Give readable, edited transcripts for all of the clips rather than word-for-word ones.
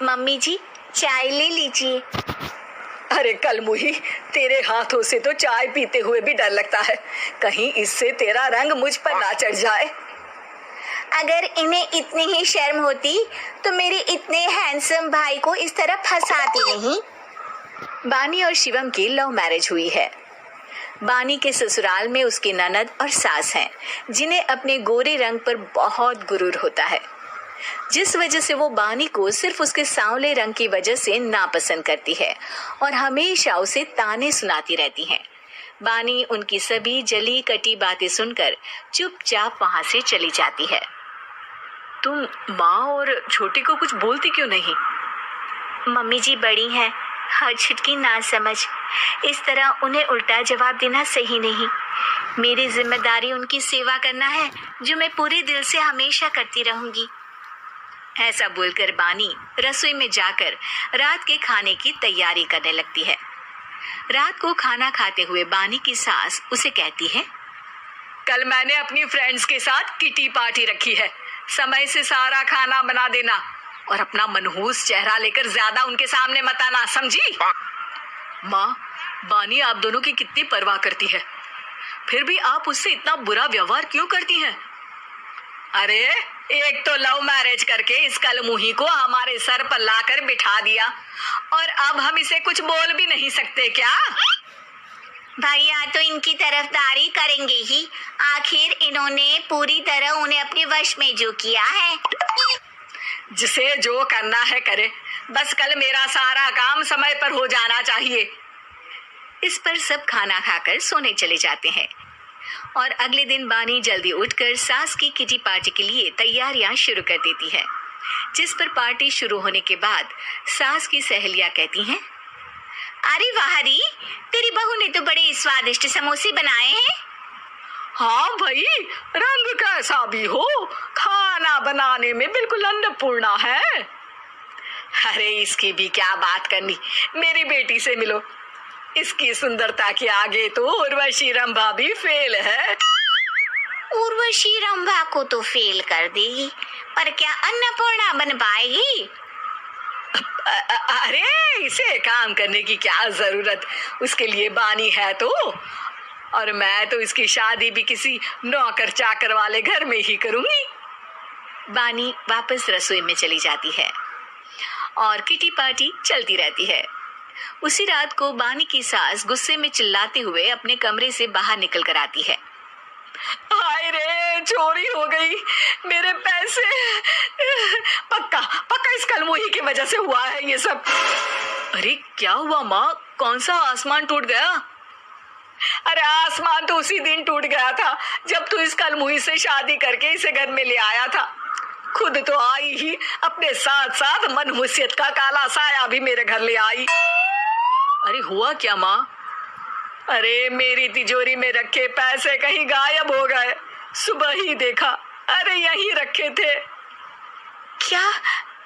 Mummy जी, चाय ले लीजिए। अरे कलमुही, तेरे हाथों से तो चाय पीते हुए भी डर लगता है, कहीं इससे तेरा रंग मुझ पर ना चढ़ जाए। अगर इन्हें इतनी ही शर्म होती तो मेरे इतने हैंडसम भाई को इस तरह फंसाती नहीं। बानी और शिवम की लव मैरिज हुई है। बानी के ससुराल में उसकी ननद और सास हैं, जिन्हें अपने गोरे रंग पर बहुत गुरूर होता है, जिस वजह से वो बानी को सिर्फ उसके सांवले रंग की वजह से नापसंद करती है और हमेशा उसे ताने सुनाती रहती हैं। बानी उनकी सभी जली कटी बातें सुनकर चुपचाप वहां से चली जाती है। तुम माँ और छोटी को कुछ बोलती क्यों नहीं? मम्मी जी बड़ी हैं, हर छिटकी ना समझ, इस तरह उन्हें उल्टा जवाब देना सही नहीं। मेरी जिम्मेदारी उनकी सेवा करना है, जो मैं पूरे दिल से हमेशा करती रहूंगी। ऐसा बोलकर बानी रसोई में जाकर रात के खाने की तैयारी करने लगती है। रात को खाना खाते हुए बानी की सास उसे कहती है, कल मैंने अपनी फ्रेंड्स के साथ किटी पार्टी रखी है, समय से सारा खाना बना देना और अपना मनहूस चेहरा लेकर ज्यादा उनके सामने मत आना, समझी? माँ, बानी आप दोनों की कितनी परवाह करती है, फिर भी आप उससे इतना बुरा व्यवहार क्यों करती हैं? अरे एक तो लव मैरिज करके इस कलमुही को हमारे सर पर लाकर बिठा दिया और अब हम इसे कुछ बोल भी नहीं सकते क्या? भैया तो इनकी तरफदारी करेंगे ही, आखिर इन्होंने पूरी तरह उन्हें अपने वश में जो किया है। जिसे जो करना है करे, बस कल मेरा सारा काम समय पर हो जाना चाहिए। इस पर सब खाना खाकर सोने चले जाते हैं और अगले दिन बानी जल्दी उठकर सास की किटी पार्टी के लिए तैयारियां शुरू कर देती है, जिस पर पार्टी शुरू होने के बाद सास की सहेलियां कहती हैं, अरे वाह री, तेरी बहू ने तो बड़े स्वादिष्ट समोसे बनाए हैं। हाँ भाई, रंग कैसा भी हो, खाना बनाने में बिल्कुल अन्नपूर्णा है। अरे इसकी भी क्या बात करनी, मेरी बेटी से मिलो, इसकी सुंदरता के आगे तो उर्वशी रंभा भी फेल है। उर्वशी रंभा को तो फेल कर देगी, पर क्या अन्नपूर्णा बन पाएगी? अरे इसे काम करने की क्या जरूरत, उसके लिए बानी है तो, और मैं तो इसकी शादी भी किसी नौकर चाकर वाले घर में ही करूंगी। बानी वापस रसोई में चली जाती है और किटी पार्टी चलती रहती है। उसी रात को बानी की सास गुस्से में चिल्लाते हुए अपने कमरे से बाहर निकल कर आती है। हाय रे, चोरी हो गई, मेरे पैसे, पक्का पक्का इस कलमुही की वजह से हुआ है ये सब। अरे क्या हुआ माँ, कौन सा आसमान टूट गया? अरे आसमान तो उसी दिन टूट गया था जब तू इस कलमुही से शादी करके इसे घर में ले आया था। खुद तो आई ही, अपने साथ साथ मनहूसियत का काला साया भी मेरे घर ले आई। अरे हुआ क्या माँ? अरे मेरी तिजोरी में रखे पैसे कहीं गायब हो गए, सुबह ही देखा, अरे यहीं रखे थे। क्या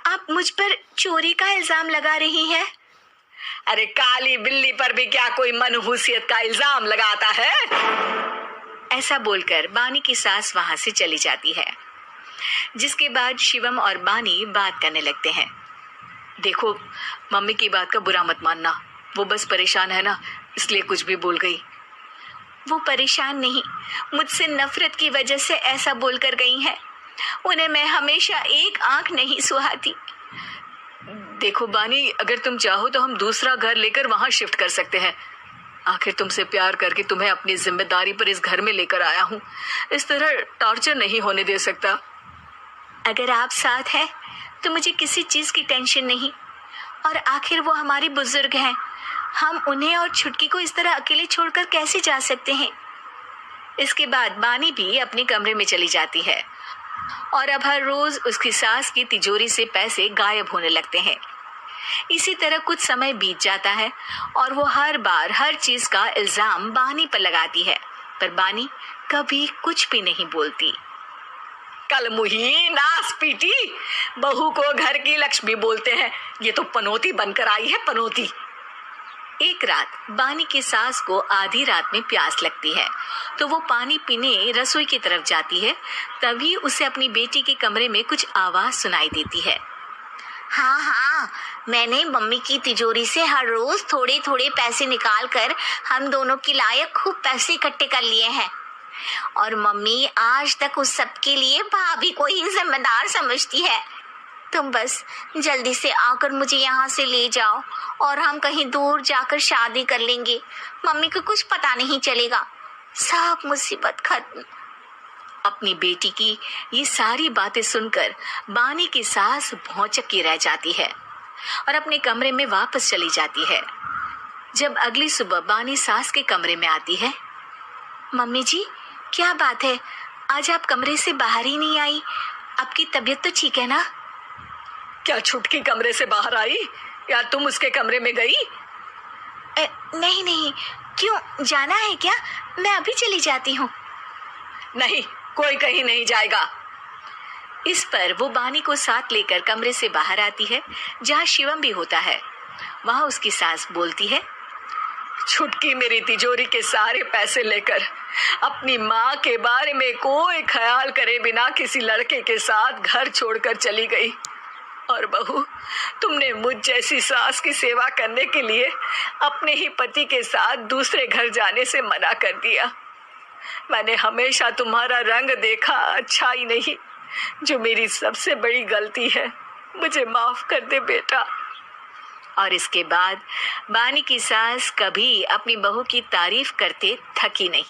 आप मुझ पर चोरी का इल्जाम लगा रही हैं? अरे काली बिल्ली पर भी क्या कोई मनहूसियत का इल्जाम लगाता है? ऐसा बोलकर बानी की सास वहां से चली जाती है, जिसके बाद शिवम और बानी बात करने लगते हैं। देखो, मम्मी की बात का बुरा मत मानना, वो बस परेशान है ना, इसलिए कुछ भी बोल गई। वो परेशान नहीं, मुझसे नफरत की वजह से ऐसा बोलकर गई हैं। उन्हें मैं हमेशा एक आंख नहीं सुहाती। देखो बानी, अगर तुम चाहो तो हम दूसरा घर लेकर वहां शिफ्ट कर सकते हैं। आखिर तुमसे प्यार करके तुम्हें अपनी जिम्मेदारी पर इस घर में लेकर आया हूँ, इस तरह टॉर्चर नहीं होने दे सकता। अगर आप साथ हैं तो मुझे किसी चीज की टेंशन नहीं, और आखिर वो हमारी बुजुर्ग हैं, हम उन्हें और छुटकी को इस तरह अकेले छोड़कर कैसे जा सकते हैं? इसके बाद बानी भी अपने कमरे में चली जाती है और अब हर रोज उसकी सास की तिजोरी से पैसे गायब होने लगते हैं। इसी तरह कुछ समय बीत जाता है और वो हर बार हर चीज का इल्जाम बानी पर लगाती है, पर बानी कभी कुछ भी नहीं बोलती। कलमुही नास पीटी, बहू को घर की लक्ष्मी बोलते हैं, ये तो पनौती बनकर आई है, पनौती। एक रात बानी की सास को आधी रात में प्यास लगती है, तो वो पानी पीने रसोई की तरफ जाती है। तभी उसे अपनी बेटी के कमरे में कुछ आवाज सुनाई देती है। हाँ हाँ, मैंने मम्मी की तिजोरी से हर रोज थोड़े थोड़े पैसे निकाल कर हम दोनों के लायक खूब पैसे इकट्ठे कर लिए हैं। और मम्मी आज तक उस सब के लिए भाभी को ही जिम्मेदार समझती है। तुम बस जल्दी से आकर मुझे यहाँ से ले जाओ और हम कहीं दूर जाकर शादी कर लेंगे। मम्मी को कुछ पता नहीं चलेगा, सब मुसीबत खत्म। अपनी बेटी की ये सारी बातें सुनकर बानी की सास भौचक्की रह जाती है और अपने कमरे में वापस चली जाती है। जब अगली सुबह बानी सास के कमरे में आती है, मम्मी जी, क्या बात है, आज आप कमरे से बाहर ही नहीं आई? आपकी तबीयत तो ठीक है ना? क्या छुटकी कमरे से बाहर आई या तुम उसके कमरे में गई? नहीं नहीं, क्यों, जाना है क्या? मैं अभी चली जाती हूँ। नहीं, कोई कहीं नहीं जाएगा। इस पर वो बानी को साथ लेकर कमरे से बाहर आती है, जहाँ शिवम भी होता है। वहाँ उसकी सास बोलती है, छुटकी मेरी तिजोरी के सारे पैसे लेकर अपनी माँ के बारे में कोई ख्याल करे बिना किसी लड़के के साथ घर छोड़कर चली गई। और बहू, तुमने मुझ जैसी सास की सेवा करने के लिए अपने ही पति के साथ दूसरे घर जाने से मना कर दिया। मैंने हमेशा तुम्हारा रंग देखा अच्छा ही नहीं, जो मेरी सबसे बड़ी गलती है। मुझे माफ कर दे बेटा। और इसके बाद बानी की सास कभी अपनी बहू की तारीफ करते थकी नहीं।